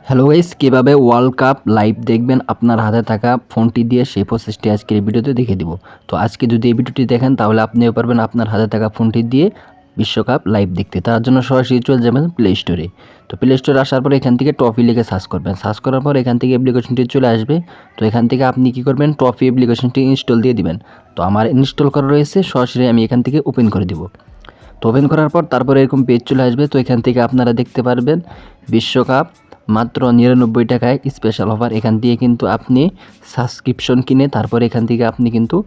Hello guys, কীভাবে world cup live দেখবেন আপনার হাতে থাকা ফোনটি দিয়ে, সেই প্রসেসটি আজকের এই ভিডিওতে দেখে দিব। তো আজকে যদি এই ভিডিওটি দেখেন তাহলে আপনিও পারবেন আপনার হাতে থাকা ফোনটি দিয়ে বিশ্বকাপ লাইভ দেখতে। তার জন্য সরাসরি চলে যাবেন প্লে স্টোরে। তো প্লে স্টোরে আসার পর এখান থেকে ট্রফি লিখে সার্চ করবেন। সার্চ করার পর এখান থেকে অ্যাপ্লিকেশনটি চলে আসবে। তো এখান থেকে আপনি কী করবেন, ট্রফি অ্যাপ্লিকেশনটি ইনস্টল দিয়ে দিবেন। তো আমার ইনস্টল করা রয়েছে, সরাসরি আমি এখান থেকে ওপেন করে দিব। তো ওপেন করার পর তারপরে এরকম পেজ চলে আসবে। তো এখান থেকে আপনারা দেখতে পারবেন বিশ্বকাপ মাত্র 99 টাকায় স্পেশাল অফার। এখান থেকে কিন্তু আপনি সাবস্ক্রিপশন কিনে তারপরে এখান থেকে আপনি কিন্তু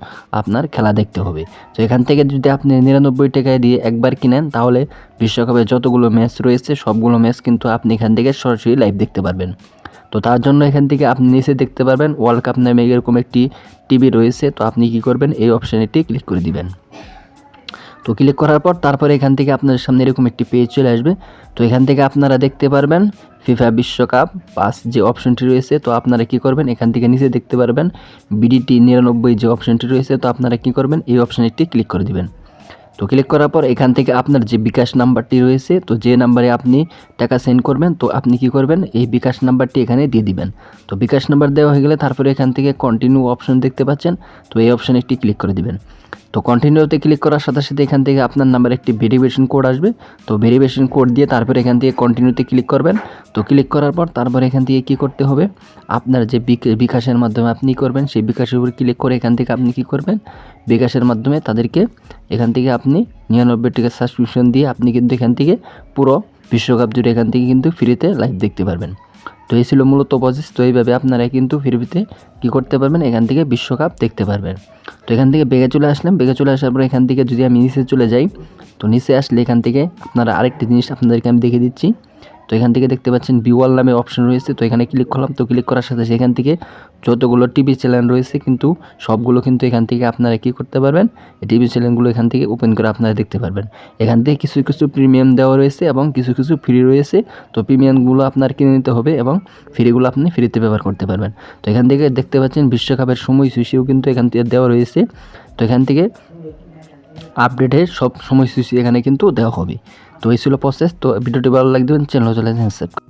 আপনার খেলা দেখতে হবে। তো এখান থেকে যদি আপনি 99 টাকায় দিয়ে একবার কিনেন তাহলে বিশ্বকাপে যতগুলো ম্যাচ রয়েছে সবগুলো ম্যাচ কিন্তু আপনি এখান থেকে সরাসরি লাইভ দেখতে পারবেন। তো তার জন্য এখান থেকে আপনি নিচে দেখতে পারবেন ওয়ার্ল্ড কাপ নামে এরকম একটি টিভি রয়েছে। তো আপনি কি করবেন, এই অপশানটি ক্লিক করে দিবেন। তো ক্লিক করার পর তারপরে এখান থেকে আপনার সামনে এরকম একটি পেজ চলে আসবে। তো এখান থেকে আপনারা দেখতে পারবেন ফিফা বিশ্বকাপ পাস যে অপশনটি রয়েছে। তো আপনারা কি করবেন, এখান থেকে নিচে দেখতে পারবেন বিডিটি 99 যে অপশনটি রয়েছে। তো আপনারা কি করবেন, এই অপশনটি ক্লিক করে দিবেন। তো ক্লিক করার পর এখান থেকে আপনার যে বিকাশ নাম্বারটি রয়েছে, তো যে নাম্বারে আপনি টাকা সেন্ড করবেন, তো আপনি কি করবেন, এই বিকাশ নাম্বারটি এখানে দিয়ে দিবেন। তো বিকাশ নাম্বার দেওয়া হয়ে গেলে তারপরে এখান থেকে কন্টিনিউ অপশন দেখতে পাচ্ছেন। তো এই অপশানে একটি ক্লিক করে দিবেন। তো কন্টিনিউতে ক্লিক করার সাথে সাথে এখান থেকে আপনার নাম্বার একটি ভেরিফিকেশন কোড আসবে। তো ভেরিফিকেশন কোড দিয়ে তারপরে এখান থেকে কন্টিনিউতে ক্লিক করবেন। তো ক্লিক করার পর তারপরে এখান থেকে কী করতে হবে, আপনার যে বিকাশের মাধ্যমে আপনি করবেন সেই বিকাশের উপর ক্লিক করে এখান থেকে আপনি কী করবেন, বিকাশের মাধ্যমে তাদেরকে এখান থেকে আপনি 99 টাকা সাবস্ক্রিপশন দিয়ে আপনি কিন্তু এখান থেকে পুরো বিশ্বকাপ জুড়ে এখান থেকে কিন্তু ফ্রিতে লাইভ দেখতে পারবেন। তো এই ছিল মূলত প্রসেস। তো এইভাবে আপনারা কিন্তু ফ্রিতে কী করতে পারবেন, এখান থেকে বিশ্বকাপ দেখতে পারবেন। তো এখান থেকে বেগে চলে আসলাম। বেগে চলে আসার পর এখান থেকে যদি আমি নিচে চলে যাই, তো নিচে আসলে এখান থেকে আপনারা আরেকটি জিনিস আপনাদেরকে আমি দেখিয়ে দিচ্ছি। তো এখান থেকে দেখতে পাচ্ছেন ভিউয়াল নামে অপশন রয়েছে। তো এখানে ক্লিক করলাম। তো ক্লিক করার সাথে সেখান থেকে যতগুলো টিভি চ্যানেল রয়েছে কিন্তু সবগুলো কিন্তু এখান থেকে আপনারা কী করতে পারবেন, এই টিভি চ্যানেলগুলো এখান থেকে ওপেন করে আপনারা দেখতে পারবেন। এখান থেকে কিছু কিছু প্রিমিয়াম দেওয়া রয়েছে এবং কিছু কিছু ফ্রি রয়েছে। তো প্রিমিয়ামগুলো আপনার কিনে নিতে হবে এবং ফ্রিগুলো আপনি ফ্রিতে ব্যবহার করতে পারবেন। তো এখান থেকে দেখতে পাচ্ছেন বিশ্বকাপের সময়সূচিও কিন্তু এখান থেকে দেওয়া রয়েছে। তো এখান থেকে আপডেটের সব সময়সূচি এখানে কিন্তু দেওয়া হবে। তো এই ছিল প্রসেস। তো ভিডিওটি ভালো লাগবে, চ্যানেল চলে সাবস্ক্রাইব।